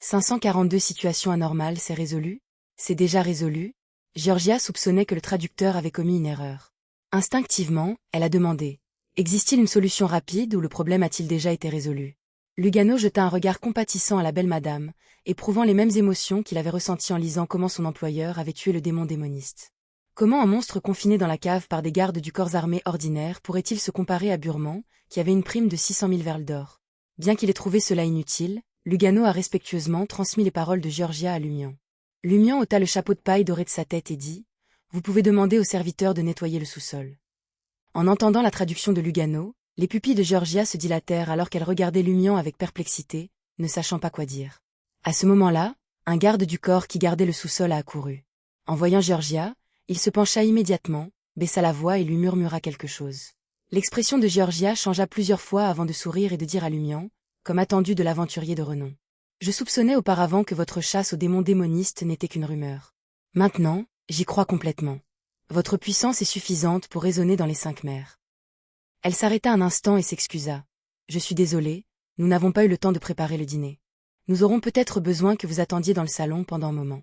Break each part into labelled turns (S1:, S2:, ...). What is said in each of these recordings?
S1: 542 situations anormales, c'est résolu? C'est déjà résolu? Georgia soupçonnait que le traducteur avait commis une erreur. Instinctivement, elle a demandé. Existe-t-il une solution rapide ou le problème a-t-il déjà été résolu? Lugano jeta un regard compatissant à la belle madame, éprouvant les mêmes émotions qu'il avait ressenties en lisant comment son employeur avait tué le démon démoniste. Comment un monstre confiné dans la cave par des gardes du corps armé ordinaire pourrait-il se comparer à Burman, qui avait une prime de 600 000 verles d'or? Bien qu'il ait trouvé cela inutile, Lugano a respectueusement transmis les paroles de Georgia à Lumian. Lumian ôta le chapeau de paille doré de sa tête et dit « Vous pouvez demander au serviteur de nettoyer le sous-sol. » En entendant la traduction de Lugano, les pupilles de Georgia se dilatèrent alors qu'elle regardait Lumian avec perplexité, ne sachant pas quoi dire. À ce moment-là, un garde du corps qui gardait le sous-sol a accouru. En voyant Georgia, il se pencha immédiatement, baissa la voix et lui murmura quelque chose. L'expression de Georgia changea plusieurs fois avant de sourire et de dire à Lumian, comme attendu de l'aventurier de renom. Je soupçonnais auparavant que votre chasse aux démons démonistes n'était qu'une rumeur. Maintenant, j'y crois complètement. Votre puissance est suffisante pour résonner dans les 5 mers. Elle s'arrêta un instant et s'excusa. Je suis désolée, nous n'avons pas eu le temps de préparer le dîner. Nous aurons peut-être besoin que vous attendiez dans le salon pendant un moment.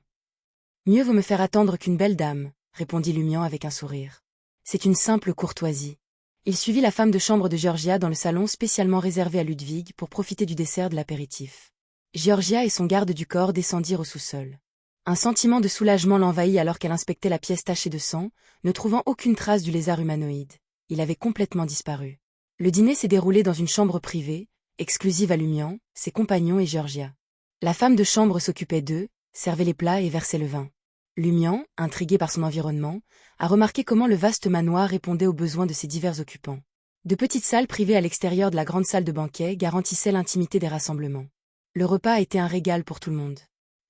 S1: Mieux vaut me faire attendre qu'une belle dame, répondit Lumian avec un sourire. C'est une simple courtoisie. Il suivit la femme de chambre de Georgia dans le salon spécialement réservé à Ludwig pour profiter du dessert de l'apéritif. Georgia et son garde du corps descendirent au sous-sol. Un sentiment de soulagement l'envahit alors qu'elle inspectait la pièce tachée de sang, ne trouvant aucune trace du lézard humanoïde. Il avait complètement disparu. Le dîner s'est déroulé dans une chambre privée, exclusive à Lumian, ses compagnons et Georgia. La femme de chambre s'occupait d'eux, servait les plats et versait le vin. Lumian, intrigué par son environnement, a remarqué comment le vaste manoir répondait aux besoins de ses divers occupants. De petites salles privées à l'extérieur de la grande salle de banquet garantissaient l'intimité des rassemblements. Le repas a été un régal pour tout le monde.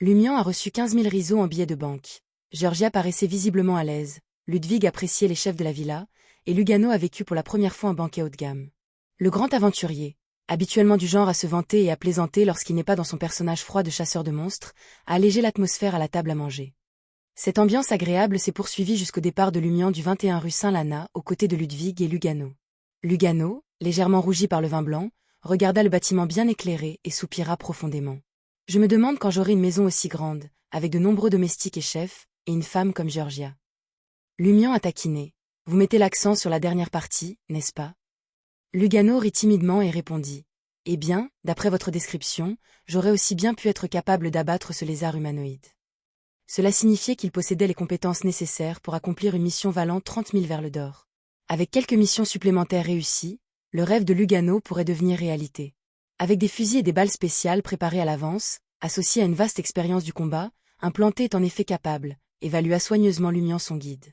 S1: Lumian a reçu 15 000 risos en billets de banque. Georgia paraissait visiblement à l'aise, Ludwig appréciait les chefs de la villa, et Lugano a vécu pour la première fois un banquet haut de gamme. Le grand aventurier, habituellement du genre à se vanter et à plaisanter lorsqu'il n'est pas dans son personnage froid de chasseur de monstres, a allégé l'atmosphère à la table à manger. Cette ambiance agréable s'est poursuivie jusqu'au départ de Lumian du 21 rue Saint-Lana, aux côtés de Ludwig et Lugano. Lugano, légèrement rougi par le vin blanc, regarda le bâtiment bien éclairé et soupira profondément. Je me demande quand j'aurai une maison aussi grande, avec de nombreux domestiques et chefs, et une femme comme Georgia. Lumian a taquiné. Vous mettez l'accent sur la dernière partie, n'est-ce pas? Lugano rit timidement et répondit. Eh bien, d'après votre description, j'aurais aussi bien pu être capable d'abattre ce lézard humanoïde. Cela signifiait qu'il possédait les compétences nécessaires pour accomplir une mission valant 30 000 verles d'or. Avec quelques missions supplémentaires réussies, le rêve de Lugano pourrait devenir réalité. Avec des fusils et des balles spéciales préparées à l'avance, associées à une vaste expérience du combat, un planté est en effet capable, évalua soigneusement Lumian son guide.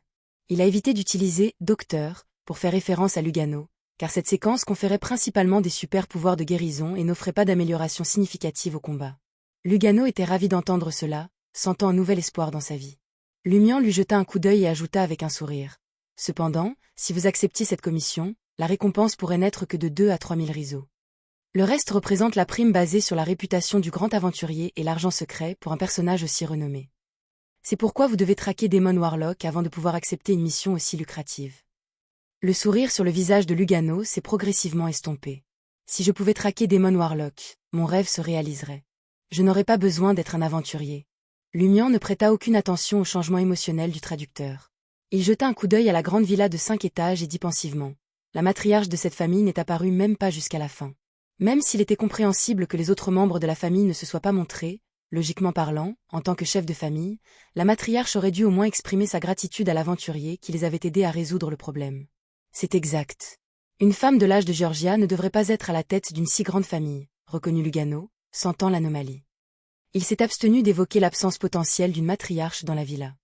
S1: Il a évité d'utiliser « docteur » pour faire référence à Lugano, car cette séquence conférait principalement des super pouvoirs de guérison et n'offrait pas d'amélioration significative au combat. Lugano était ravi d'entendre cela, sentant un nouvel espoir dans sa vie. Lumian lui jeta un coup d'œil et ajouta avec un sourire. Cependant, si vous acceptiez cette commission, la récompense pourrait n'être que de 2 à 3 000 risos. Le reste représente la prime basée sur la réputation du grand aventurier et l'argent secret pour un personnage aussi renommé. C'est pourquoi vous devez traquer Demon Warlock avant de pouvoir accepter une mission aussi lucrative. Le sourire sur le visage de Lugano s'est progressivement estompé. Si je pouvais traquer Demon Warlock, mon rêve se réaliserait. Je n'aurais pas besoin d'être un aventurier. Lumian ne prêta aucune attention au changement émotionnel du traducteur. Il jeta un coup d'œil à la grande villa de 5 étages et dit pensivement. La matriarche de cette famille n'est apparue même pas jusqu'à la fin. Même s'il était compréhensible que les autres membres de la famille ne se soient pas montrés, logiquement parlant, en tant que chef de famille, la matriarche aurait dû au moins exprimer sa gratitude à l'aventurier qui les avait aidés à résoudre le problème. C'est exact. Une femme de l'âge de Georgia ne devrait pas être à la tête d'une si grande famille, reconnut Lugano, sentant l'anomalie. Il s'est abstenu d'évoquer l'absence potentielle d'une matriarche dans la villa.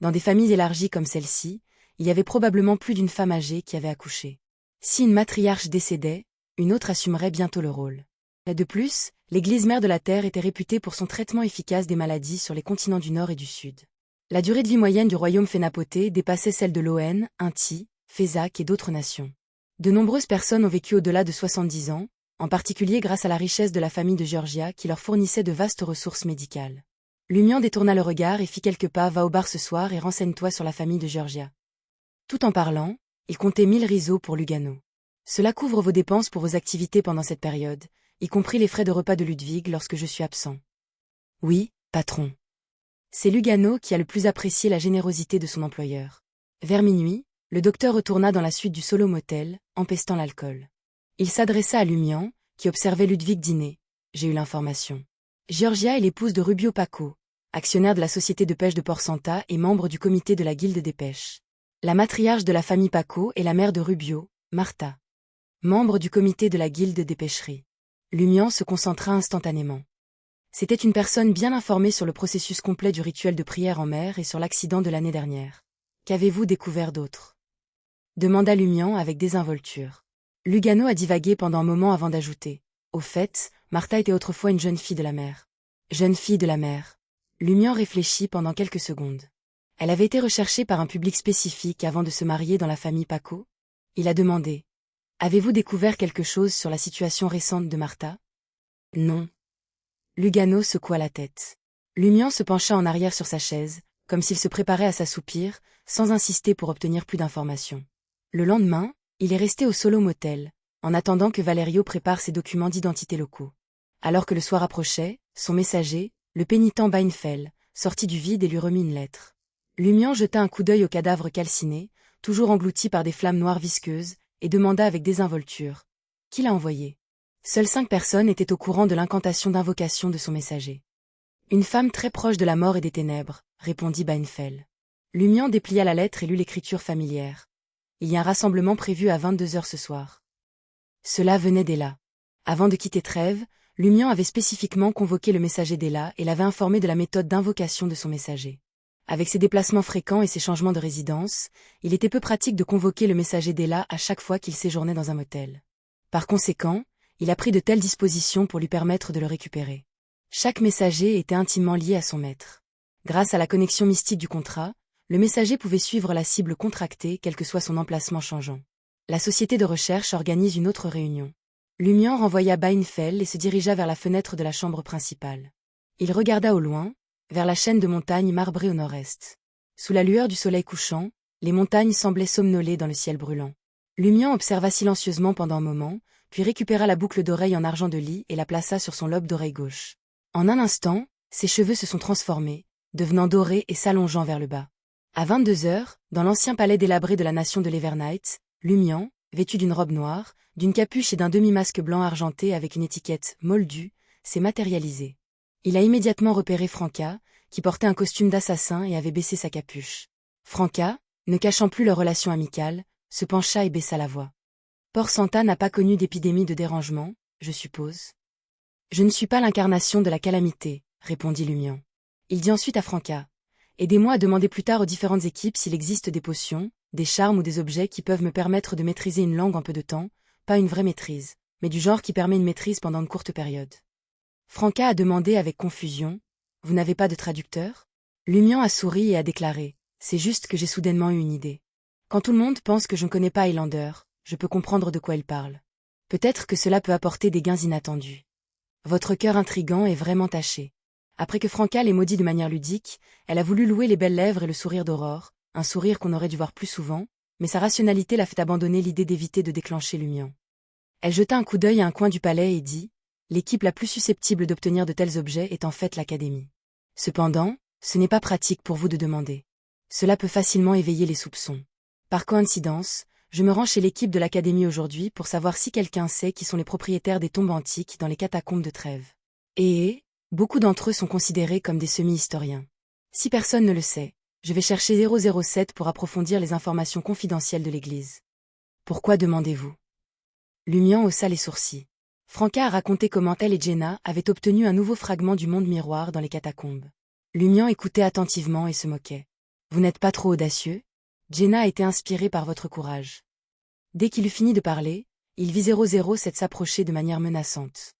S1: Dans des familles élargies comme celle-ci, il y avait probablement plus d'une femme âgée qui avait accouché. Si une matriarche décédait, une autre assumerait bientôt le rôle. De plus, l'Église mère de la Terre était réputée pour son traitement efficace des maladies sur les continents du Nord et du Sud. La durée de vie moyenne du royaume Fénapoté dépassait celle de l'Oen, Inti, Fézac et d'autres nations. De nombreuses personnes ont vécu au-delà de 70 ans, en particulier grâce à la richesse de la famille de Georgia qui leur fournissait de vastes ressources médicales. Lumian détourna le regard et fit quelques pas. Va au bar ce soir et renseigne-toi sur la famille de Georgia. Tout en parlant, il comptait 1000 risos pour Lugano. Cela couvre vos dépenses pour vos activités pendant cette période, y compris les frais de repas de Ludwig lorsque je suis absent. Oui, patron. C'est Lugano qui a le plus apprécié la générosité de son employeur. Vers minuit, le docteur retourna dans la suite du Solo Motel, empestant l'alcool. Il s'adressa à Lumian, qui observait Ludwig dîner. J'ai eu l'information. Georgia est l'épouse de Rubio Paco, actionnaire de la société de pêche de Port Santa et membre du comité de la Guilde des pêches. La matriarche de la famille Paco est la mère de Rubio, Martha, membre du comité de la Guilde des pêcheries. Lumian se concentra instantanément. C'était une personne bien informée sur le processus complet du rituel de prière en mer et sur l'accident de l'année dernière. Qu'avez-vous découvert d'autre? Demanda Lumian avec désinvolture. Lugano a divagué pendant un moment avant d'ajouter. Au fait, Martha était autrefois une jeune fille de la mer. Jeune fille de la mer. Lumian réfléchit pendant quelques secondes. Elle avait été recherchée par un public spécifique avant de se marier dans la famille Paco? Il a demandé. Avez-vous découvert quelque chose sur la situation récente de Martha? Non. Lugano secoua la tête. Lumian se pencha en arrière sur sa chaise, comme s'il se préparait à s'assoupir, sans insister pour obtenir plus d'informations. Le lendemain, il est resté au Solo Motel, en attendant que Valerio prépare ses documents d'identité locaux. Alors que le soir approchait, son messager, le pénitent Beinfeld, sortit du vide et lui remit une lettre. Lumian jeta un coup d'œil au cadavre calciné, toujours englouti par des flammes noires visqueuses, et demanda avec désinvolture. Qui l'a envoyé? Seules 5 personnes étaient au courant de l'incantation d'invocation de son messager. Une femme très proche de la mort et des ténèbres, répondit Beinfeld. Lumian déplia la lettre et lut l'écriture familière. Il y a un rassemblement prévu à 22h ce soir. Cela venait d'Ella. Avant de quitter Trèves, Lumian avait spécifiquement convoqué le messager d'Ella et l'avait informé de la méthode d'invocation de son messager. Avec ses déplacements fréquents et ses changements de résidence, il était peu pratique de convoquer le messager d'Ella à chaque fois qu'il séjournait dans un motel. Par conséquent, il a pris de telles dispositions pour lui permettre de le récupérer. Chaque messager était intimement lié à son maître. Grâce à la connexion mystique du contrat, le messager pouvait suivre la cible contractée quel que soit son emplacement changeant. La société de recherche organise une autre réunion. Lumian renvoya Beinfeld et se dirigea vers la fenêtre de la chambre principale. Il regarda au loin, vers la chaîne de montagnes marbrées au nord-est. Sous la lueur du soleil couchant, les montagnes semblaient somnoler dans le ciel brûlant. Lumian observa silencieusement pendant un moment, puis récupéra la boucle d'oreille en argent de lit et la plaça sur son lobe d'oreille gauche. En un instant, ses cheveux se sont transformés, devenant dorés et s'allongeant vers le bas. À 22h, dans l'ancien palais délabré de la nation de l'Evernite, Lumian, vêtu d'une robe noire, d'une capuche et d'un demi-masque blanc argenté avec une étiquette « Moldu », s'est matérialisé. Il a immédiatement repéré Franca, qui portait un costume d'assassin et avait baissé sa capuche. Franca, ne cachant plus leur relation amicale, se pencha et baissa la voix. Port Santa n'a pas connu d'épidémie de dérangement, je suppose. Je ne suis pas l'incarnation de la calamité, répondit Lumian. Il dit ensuite à Franca. Aidez-moi à demander plus tard aux différentes équipes s'il existe des potions, des charmes ou des objets qui peuvent me permettre de maîtriser une langue en peu de temps, pas une vraie maîtrise, mais du genre qui permet une maîtrise pendant une courte période. Franca a demandé avec confusion. Vous n'avez pas de traducteur? Lumian a souri et a déclaré. C'est juste que j'ai soudainement eu une idée. Quand tout le monde pense que je ne connais pas Highlander, je peux comprendre de quoi il parle. Peut-être que cela peut apporter des gains inattendus. Votre cœur intrigant est vraiment taché. Après que Franca l'ait maudit de manière ludique, elle a voulu louer les belles lèvres et le sourire d'Aurore, un sourire qu'on aurait dû voir plus souvent, mais sa rationalité l'a fait abandonner l'idée d'éviter de déclencher Lumian. Elle jeta un coup d'œil à un coin du palais et dit « L'équipe la plus susceptible d'obtenir de tels objets est en fait l'Académie. Cependant, ce n'est pas pratique pour vous de demander. Cela peut facilement éveiller les soupçons. Par coïncidence, je me rends chez l'équipe de l'Académie aujourd'hui pour savoir si quelqu'un sait qui sont les propriétaires des tombes antiques dans les catacombes de Trèves. Et beaucoup d'entre eux sont considérés comme des semi-historiens. Si personne ne le sait, je vais chercher 007 pour approfondir les informations confidentielles de l'Église. Pourquoi demandez-vous? Lumian haussa les sourcils. Franca a raconté comment elle et Jenna avaient obtenu un nouveau fragment du monde miroir dans les catacombes. Lumian écoutait attentivement et se moquait. Vous n'êtes pas trop audacieux? Jenna a été inspirée par votre courage. Dès qu'il eut fini de parler, il vit 007 s'approcher de manière menaçante.